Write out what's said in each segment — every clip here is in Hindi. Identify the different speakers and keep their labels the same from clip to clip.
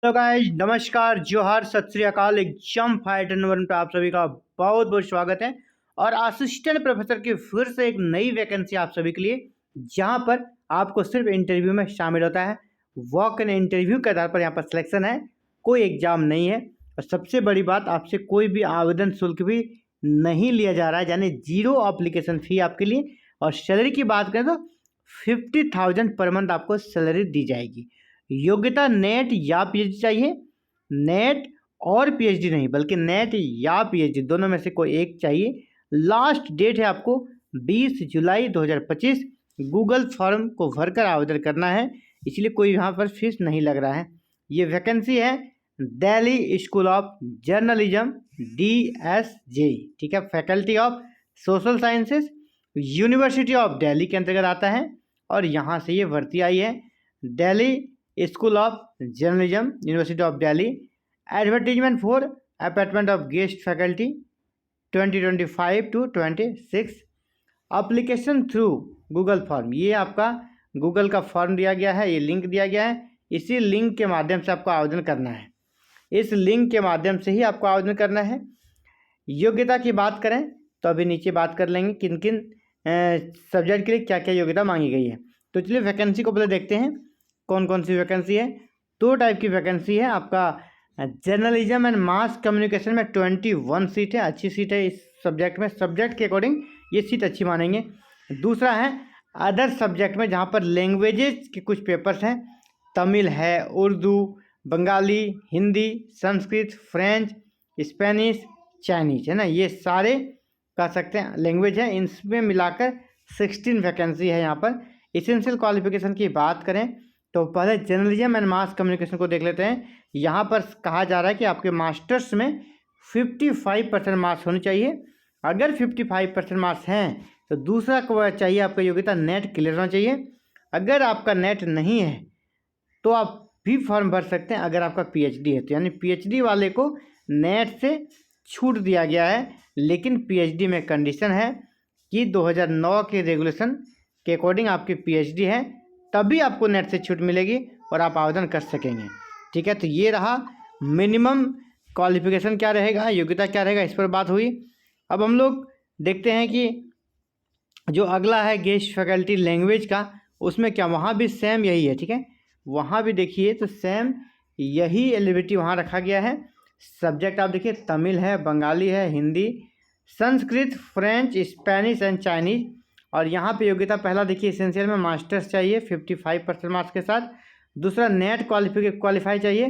Speaker 1: तो गाइस नमस्कार, जोहार, सत श्री अकाल। एग्जाम फाइटर नंबर पर आप सभी का बहुत बहुत स्वागत है। और असिस्टेंट प्रोफेसर की फिर से एक नई वैकेंसी आप सभी के लिए, जहां पर आपको सिर्फ इंटरव्यू में शामिल होता है। वॉक इन इंटरव्यू के आधार पर यहाँ पर सिलेक्शन है, कोई एग्जाम नहीं है। और सबसे बड़ी बात, आपसे कोई भी आवेदन शुल्क भी नहीं लिया जा रहा है, यानी जीरो अप्लीकेशन फी आपके लिए। और सैलरी की बात करें तो 50,000 पर मंथ आपको सैलरी दी जाएगी। योग्यता नेट या पीएचडी चाहिए। नेट और पीएचडी नहीं, बल्कि नेट या पीएचडी दोनों में से कोई एक चाहिए। लास्ट डेट है आपको 20 जुलाई 2025। गूगल फॉर्म को भरकर आवेदन करना है, इसलिए कोई यहाँ पर फीस नहीं लग रहा है। ये वैकेंसी है Delhi school of journalism DSJ, ठीक है, faculty of social sciences, university of Delhi के अंतर्गत आता है। और यहाँ से ये भर्ती आई है, Delhi school of journalism, university of Delhi. Advertisement for appointment of guest faculty 2025 to 26। Application through Google form, ये आपका गूगल का फॉर्म दिया गया है, ये लिंक दिया गया है। इसी लिंक के माध्यम से आपको आवेदन करना है, इस लिंक के माध्यम से ही आपको आवेदन करना है। योग्यता की बात करें तो अभी नीचे बात कर लेंगे किन किन सब्जेक्ट के लिए क्या क्या योग्यता मांगी गई है। तो चलिए वैकेंसी को पहले देखते हैं कौन कौन सी वैकेंसी है। दो टाइप की वैकेंसी है आपका। जर्नलिज्म एंड मास कम्युनिकेशन में 21 सीट है, अच्छी सीट है इस सब्जेक्ट में, सब्जेक्ट के अकॉर्डिंग ये सीट अच्छी मानेंगे। दूसरा है अदर सब्जेक्ट में, जहाँ पर लैंग्वेजेस के कुछ पेपर्स हैं, तमिल है, Urdu, Bengali, Hindi, Sanskrit, French, Spanish, Chinese, है ना, ये सारे कह सकते हैं लैंग्वेज है। इनमें मिलाकर 16 वैकेंसी है यहाँ पर। इसेंशियल क्वालिफिकेशन की बात करें तो पहले जर्नलिज्म एंड मास कम्युनिकेशन को देख लेते हैं। यहाँ पर कहा जा रहा है कि आपके मास्टर्स में 55% मार्क्स होने चाहिए। अगर 55% मार्क्स हैं तो दूसरा को चाहिए आपका योग्यता नेट क्लियर होना चाहिए। अगर आपका नेट नहीं है तो आप भी फॉर्म भर सकते हैं अगर आपका पीएचडी है तो, यानी पीएचडी वाले को नेट से छूट दिया गया है। लेकिन पीएचडी में कंडीशन है कि 2009 के रेगुलेशन के अकॉर्डिंग आपकी पीएचडी है, तभी आपको नेट से छूट मिलेगी और आप आवेदन कर सकेंगे, ठीक है। तो ये रहा मिनिमम क्वालिफिकेशन क्या रहेगा, योग्यता क्या रहेगा, इस पर बात हुई। अब हम लोग देखते हैं कि जो अगला है गेस्ट फैकल्टी लैंग्वेज का, उसमें क्या वहाँ भी सेम यही है, ठीक है। वहाँ भी देखिए तो सेम यही एलिजिबिलिटी वहाँ रखा गया है। सब्जेक्ट आप देखिए तमिल है, बंगाली है, Hindi, Sanskrit, French, Spanish and Chinese. और यहाँ पे योग्यता पहला देखिए इसेंशियल में मास्टर्स चाहिए 55% मार्क्स के साथ। दूसरा नेट क्वालिफाई चाहिए।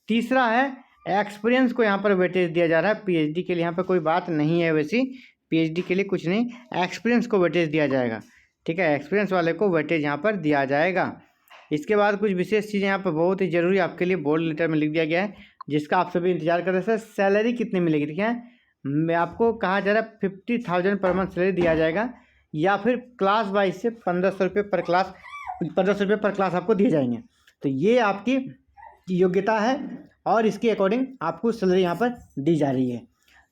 Speaker 1: तीसरा है एक्सपीरियंस को यहाँ पर वेटेज दिया जा रहा है। पीएचडी के लिए यहाँ पर कोई बात नहीं है, वैसी पीएचडी के लिए कुछ नहीं, एक्सपीरियंस को वेटेज दिया जाएगा, ठीक है। एक्सपीरियंस वाले को वेटेज यहाँ पर दिया जाएगा। इसके बाद कुछ विशेष चीज़ें यहाँ पर बहुत ही जरूरी आपके लिए बोल्ड लेटर में लिख दिया गया है, जिसका आप सभी इंतजार कर रहे हैं। सर सैलरी कितनी मिलेगी, ठीक है, मैं आपको कहा जा रहा है 50,000 पर मंथ सैलरी दिया जाएगा, या फिर क्लास वाइज से 1500 रुपये पर क्लास, 1500 रुपये पर क्लास आपको दिए जाएंगे। तो ये आपकी योग्यता है और इसके अकॉर्डिंग आपको सैलरी यहाँ पर दी जा रही है।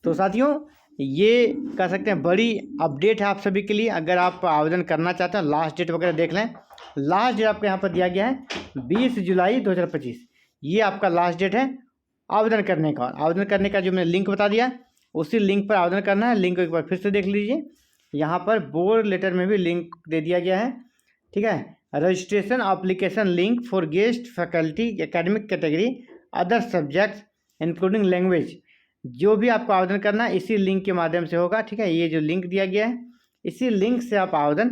Speaker 1: तो साथियों ये कह सकते हैं बड़ी अपडेट है आप सभी के लिए। अगर आप आवेदन करना चाहते हैं, लास्ट डेट वगैरह देख लें। लास्ट डेट आपको यहाँ पर दिया गया है 20 जुलाई 2025, ये आपका लास्ट डेट है आवेदन करने का। आवेदन करने का जो मैंने लिंक बता दिया, उसी लिंक पर आवेदन करना है। लिंक को एक बार फिर से देख लीजिए, यहाँ पर बोर्ड लेटर में भी लिंक दे दिया गया है, ठीक है। Registration application link for guest faculty academic category other subjects including language, जो भी आपको आवेदन करना है इसी लिंक के माध्यम से होगा, ठीक है। ये जो लिंक दिया गया है इसी लिंक से आप आवेदन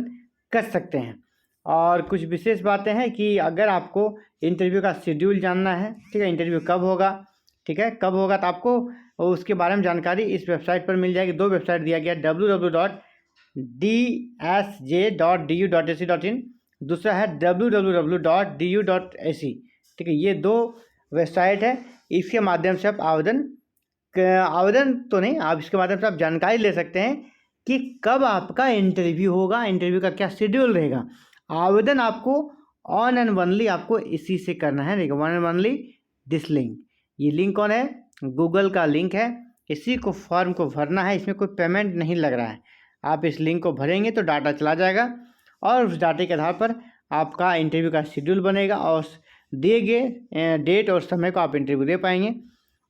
Speaker 1: कर सकते हैं। और कुछ विशेष बातें हैं कि अगर आपको इंटरव्यू का शेड्यूल जानना है, ठीक है, इंटरव्यू कब होगा, ठीक है, कब होगा, तो आपको उसके बारे में जानकारी इस वेबसाइट पर मिल जाएगी। दो वेबसाइट दिया गया है, www.dsj.du.ac.in, दूसरा है www.du.ac, ठीक है। ये दो वेबसाइट है, इसके माध्यम से आप आवेदन तो नहीं, आप इसके माध्यम से आप जानकारी ले सकते हैं कि कब आपका इंटरव्यू होगा, इंटरव्यू का क्या शेड्यूल रहेगा। आवेदन आपको ऑन एंड वनली आपको इसी से करना है, देखिए one and only this link. ये लिंक कौन है, गूगल का लिंक है, इसी को फॉर्म को भरना है, इसमें कोई पेमेंट नहीं लग रहा है। आप इस लिंक को भरेंगे तो डाटा चला जाएगा और उस डाटे के आधार पर आपका इंटरव्यू का शेड्यूल बनेगा और दिए गए डेट और समय को आप इंटरव्यू दे पाएंगे।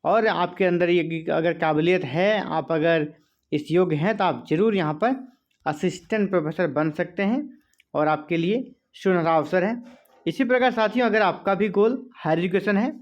Speaker 1: और आपके अंदर ये अगर काबिलियत है, आप अगर इस योग्य हैं, तो आप ज़रूर यहाँ पर असिस्टेंट प्रोफेसर बन सकते हैं और आपके लिए सुनहरा अवसर है। इसी प्रकार साथियों, अगर आपका भी गोल हायर एजुकेशन है,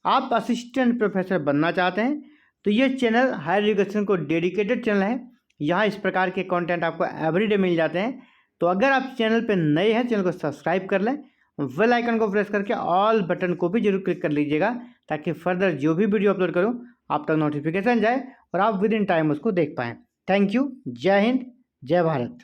Speaker 1: आप असिस्टेंट प्रोफेसर बनना चाहते हैं, तो ये चैनल हायर एजुकेशन को डेडिकेटेड चैनल है। यहाँ इस प्रकार के कंटेंट आपको एवरीडे मिल जाते हैं। तो अगर आप चैनल पर नए हैं, चैनल को सब्सक्राइब कर लें, बेल आइकन को प्रेस करके ऑल बटन को भी जरूर क्लिक कर लीजिएगा, ताकि फर्दर जो भी वीडियो अपलोड करूँ आप तक नोटिफिकेशन जाए और आप विद इन टाइम उसको देख पाएँ। Thank you. जय हिंद, जय भारत।